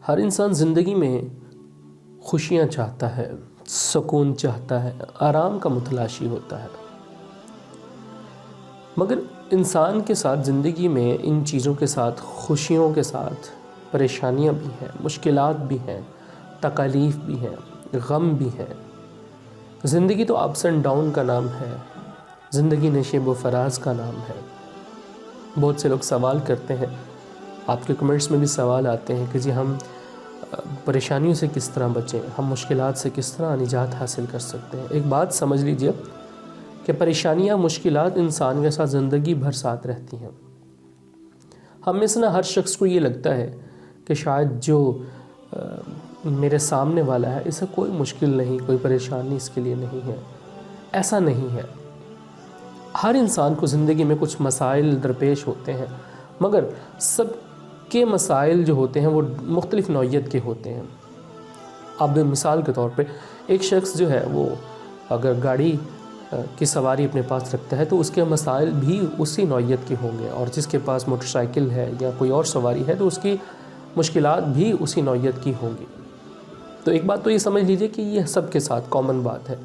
ہر انسان زندگی میں خوشیاں چاہتا ہے، سکون چاہتا ہے، آرام کا متلاشی ہوتا ہے، مگر انسان کے ساتھ زندگی میں ان چیزوں کے ساتھ، خوشیوں کے ساتھ پریشانیاں بھی ہیں، مشکلات بھی ہیں، تکالیف بھی ہیں، غم بھی ہیں۔ زندگی تو اپس اینڈ ڈاؤن کا نام ہے، زندگی نشیب و فراز کا نام ہے۔ بہت سے لوگ سوال کرتے ہیں، آپ کے کمنٹس میں بھی سوال آتے ہیں کہ جی ہم پریشانیوں سے کس طرح بچیں، ہم مشکلات سے کس طرح نجات حاصل کر سکتے ہیں۔ ایک بات سمجھ لیجئے کہ پریشانیاں، مشکلات انسان کے ساتھ زندگی بھر ساتھ رہتی ہیں۔ ہم میں سے ہر شخص کو یہ لگتا ہے کہ شاید جو میرے سامنے والا ہے اسے کوئی مشکل نہیں، کوئی پریشانی اس کے لیے نہیں ہے۔ ایسا نہیں ہے۔ ہر انسان کو زندگی میں کچھ مسائل درپیش ہوتے ہیں، مگر سب کے مسائل جو ہوتے ہیں وہ مختلف نوعیت کے ہوتے ہیں۔ اب مثال کے طور پہ ایک شخص جو ہے وہ اگر گاڑی کی سواری اپنے پاس رکھتا ہے تو اس کے مسائل بھی اسی نوعیت کے ہوں گے، اور جس کے پاس موٹر سائیکل ہے یا کوئی اور سواری ہے تو اس کی مشکلات بھی اسی نوعیت کی ہوں گی۔ تو ایک بات تو یہ سمجھ لیجئے کہ یہ سب کے ساتھ کامن بات ہے۔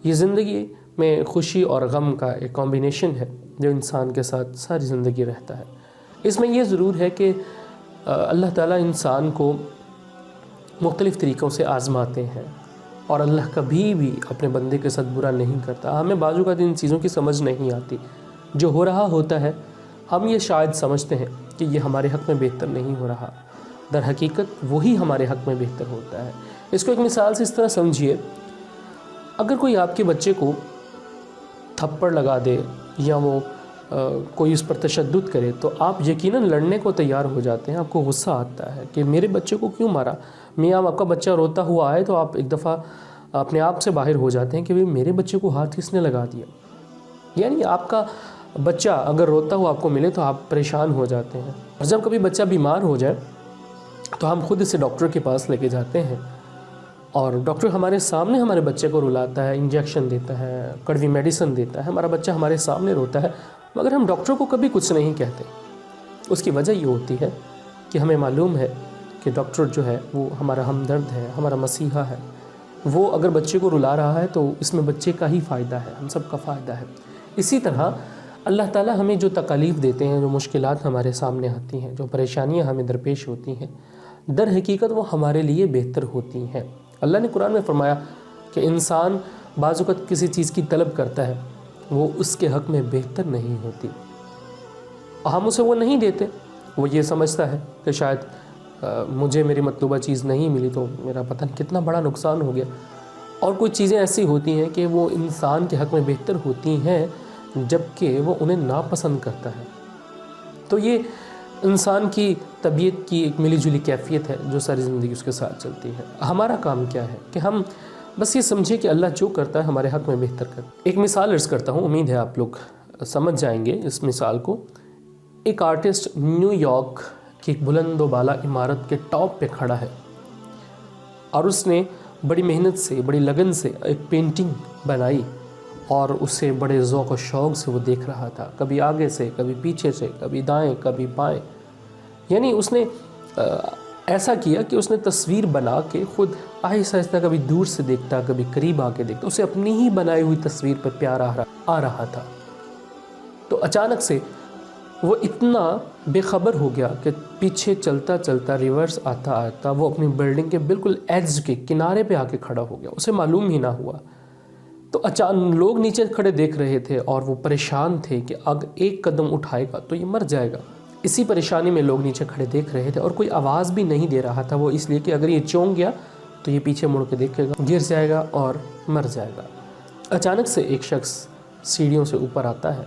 یہ زندگی میں خوشی اور غم کا ایک کمبینیشن ہے جو انسان کے ساتھ ساری زندگی رہتا ہے۔ اس میں یہ ضرور ہے کہ اللہ تعالیٰ انسان کو مختلف طریقوں سے آزماتے ہیں، اور اللہ کبھی بھی اپنے بندے کے ساتھ برا نہیں کرتا۔ ہمیں بعض اوقات ان چیزوں کی سمجھ نہیں آتی، جو ہو رہا ہوتا ہے ہم یہ شاید سمجھتے ہیں کہ یہ ہمارے حق میں بہتر نہیں ہو رہا، در حقیقت وہی ہمارے حق میں بہتر ہوتا ہے۔ اس کو ایک مثال سے اس طرح سمجھیے، اگر کوئی آپ کے بچے کو تھپڑ لگا دے یا وہ کوئی اس پر تشدد کرے تو آپ یقیناً لڑنے کو تیار ہو جاتے ہیں، آپ کو غصہ آتا ہے کہ میرے بچے کو کیوں مارا۔ میاں آپ کا بچہ روتا ہوا آئے تو آپ ایک دفعہ اپنے آپ سے باہر ہو جاتے ہیں کہ میرے بچے کو ہاتھ کس نے لگا دیا۔ یعنی آپ کا بچہ اگر روتا ہوا آپ کو ملے تو آپ پریشان ہو جاتے ہیں، اور جب کبھی بچہ بیمار ہو جائے تو ہم خود اسے ڈاکٹر کے پاس لے کے جاتے ہیں، اور ڈاکٹر ہمارے سامنے ہمارے بچے کو رلاتا ہے، انجیکشن دیتا ہے، کڑوی میڈیسن دیتا ہے، ہمارا بچہ ہمارے سامنے روتا ہے، مگر ہم ڈاکٹر کو کبھی کچھ نہیں کہتے۔ اس کی وجہ یہ ہوتی ہے کہ ہمیں معلوم ہے کہ ڈاکٹر جو ہے وہ ہمارا ہمدرد ہے، ہمارا مسیحا ہے۔ وہ اگر بچے کو رلا رہا ہے تو اس میں بچے کا ہی فائدہ ہے، ہم سب کا فائدہ ہے۔ اسی طرح اللہ تعالیٰ ہمیں جو تکالیف دیتے ہیں، جو مشکلات ہمارے سامنے آتی ہیں، جو پریشانیاں ہمیں درپیش ہوتی ہیں، در حقیقت وہ ہمارے لیے بہتر ہوتی ہیں۔ اللہ نے قرآن میں فرمایا کہ انسان بعض اوقات کسی چیز کی طلب کرتا ہے، وہ اس کے حق میں بہتر نہیں ہوتی، ہم اسے وہ نہیں دیتے۔ وہ یہ سمجھتا ہے کہ شاید مجھے میری مطلوبہ چیز نہیں ملی تو میرا پتہ نہیں کتنا بڑا نقصان ہو گیا۔ اور کچھ چیزیں ایسی ہوتی ہیں کہ وہ انسان کے حق میں بہتر ہوتی ہیں جبکہ وہ انہیں ناپسند کرتا ہے۔ تو یہ انسان کی طبیعت کی ایک ملی جلی کیفیت ہے جو ساری زندگی اس کے ساتھ چلتی ہے۔ ہمارا کام کیا ہے کہ ہم بس یہ سمجھے کہ اللہ جو کرتا ہے ہمارے حق میں بہتر کرتا ہے۔ ایک مثال عرض کرتا ہوں، امید ہے آپ لوگ سمجھ جائیں گے اس مثال کو۔ ایک آرٹسٹ نیو یارک کی ایک بلند و بالا عمارت کے ٹاپ پہ کھڑا ہے، اور اس نے بڑی محنت سے، بڑی لگن سے ایک پینٹنگ بنائی، اور اسے بڑے ذوق و شوق سے وہ دیکھ رہا تھا، کبھی آگے سے، کبھی پیچھے سے، کبھی دائیں، کبھی بائیں۔ یعنی اس نے ایسا کیا کہ اس نے تصویر بنا کے خود آہستہ آہستہ کبھی دور سے دیکھتا، کبھی قریب آ کے دیکھتا، اسے اپنی ہی بنائی ہوئی تصویر پر پیار آ رہا تھا۔ تو اچانک سے وہ اتنا بے خبر ہو گیا کہ پیچھے چلتا چلتا، ریورس آتا آتا وہ اپنی بلڈنگ کے بالکل ایج کے کنارے پہ آ کے کھڑا ہو گیا، اسے معلوم ہی نہ ہوا۔ تو اچانک لوگ نیچے کھڑے دیکھ رہے تھے اور وہ پریشان تھے کہ اگر ایک قدم اٹھائے گا تو یہ مر جائے گا۔ اسی پریشانی میں لوگ نیچے کھڑے دیکھ رہے تھے، اور کوئی آواز بھی نہیں دے رہا تھا، وہ اس لیے کہ اگر یہ چونک گیا تو یہ پیچھے مڑ کے دیکھے گا، گر جائے گا اور مر جائے گا۔ اچانک سے ایک شخص سیڑھیوں سے اوپر آتا ہے،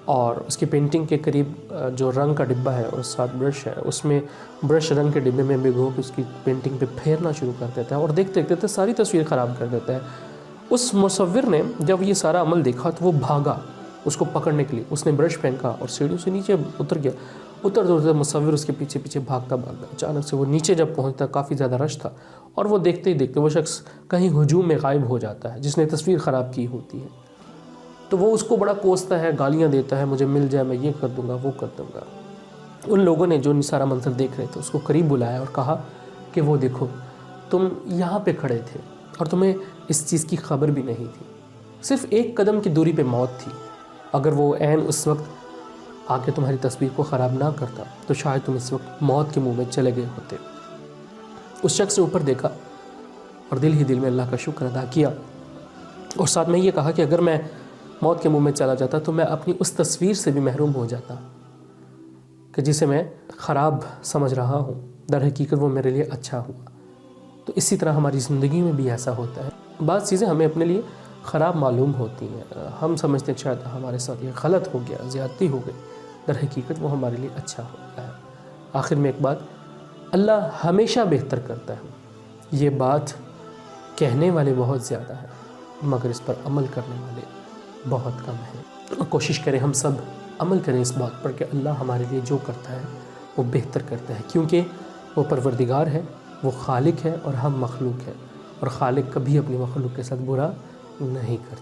اور اس کی پینٹنگ کے قریب جو رنگ کا ڈبہ ہے اور ساتھ برش ہے، اس میں برش رنگ کے ڈبے میں بھگو کے اس کی پینٹنگ پہ پھیرنا شروع کر دیتا ہے، اور دیکھتے دیکھتے ساری تصویر خراب کر دیتا ہے۔ اس مصور نے جب یہ سارا عمل دیکھا تو وہ بھاگا اس کو پکڑنے کے لیے، اس نے برش پھینکا اور سیڑھیوں سے نیچے اتر گیا۔ اترتے مصور اس کے پیچھے پیچھے بھاگتا اچانک سے وہ نیچے جب پہنچتا، کافی زیادہ رش تھا، اور وہ دیکھتے ہی دیکھتے وہ شخص کہیں ہجوم میں غائب ہو جاتا ہے جس نے تصویر خراب کی ہوتی ہے۔ تو وہ اس کو بڑا کوستا ہے، گالیاں دیتا ہے، مجھے مل جائے میں یہ کر دوں گا، وہ کر دوں گا۔ ان لوگوں نے جو سارا منظر دیکھ رہے تھے اس کو قریب بلایا اور کہا کہ وہ دیکھو تم یہاں پہ کھڑے تھے اور تمہیں اس چیز کی خبر بھی نہیں تھی، صرف ایک قدم کی دوری پہ موت تھی، اگر وہ عین اس وقت آ کے تمہاری تصویر کو خراب نہ کرتا تو شاید تم اس وقت موت کے منہ میں چلے گئے ہوتے۔ اس شخص نے اوپر دیکھا اور دل ہی دل میں اللہ کا شکر ادا کیا، اور ساتھ میں یہ کہا کہ اگر میں موت کے منہ میں چلا جاتا تو میں اپنی اس تصویر سے بھی محروم ہو جاتا کہ جسے میں خراب سمجھ رہا ہوں، در حقیقت وہ میرے لیے اچھا ہوا۔ تو اسی طرح ہماری زندگی میں بھی ایسا ہوتا ہے، بعض چیزیں ہمیں اپنے لیے خراب معلوم ہوتی ہیں، ہم سمجھتے ہیں شاید ہمارے ساتھ یہ غلط ہو گیا، زیادتی ہو گئی، در حقیقت وہ ہمارے لیے اچھا ہوتا ہے۔ آخر میں ایک بات، اللہ ہمیشہ بہتر کرتا ہے، یہ بات کہنے والے بہت زیادہ ہیں مگر اس پر عمل کرنے والے بہت کم ہیں۔ کوشش کریں ہم سب عمل کریں اس بات پر کہ اللہ ہمارے لیے جو کرتا ہے وہ بہتر کرتا ہے، کیونکہ وہ پروردگار ہے، وہ خالق ہے اور ہم مخلوق ہیں، اور خالق کبھی اپنی مخلوق کے ساتھ برا نہیں کرتا۔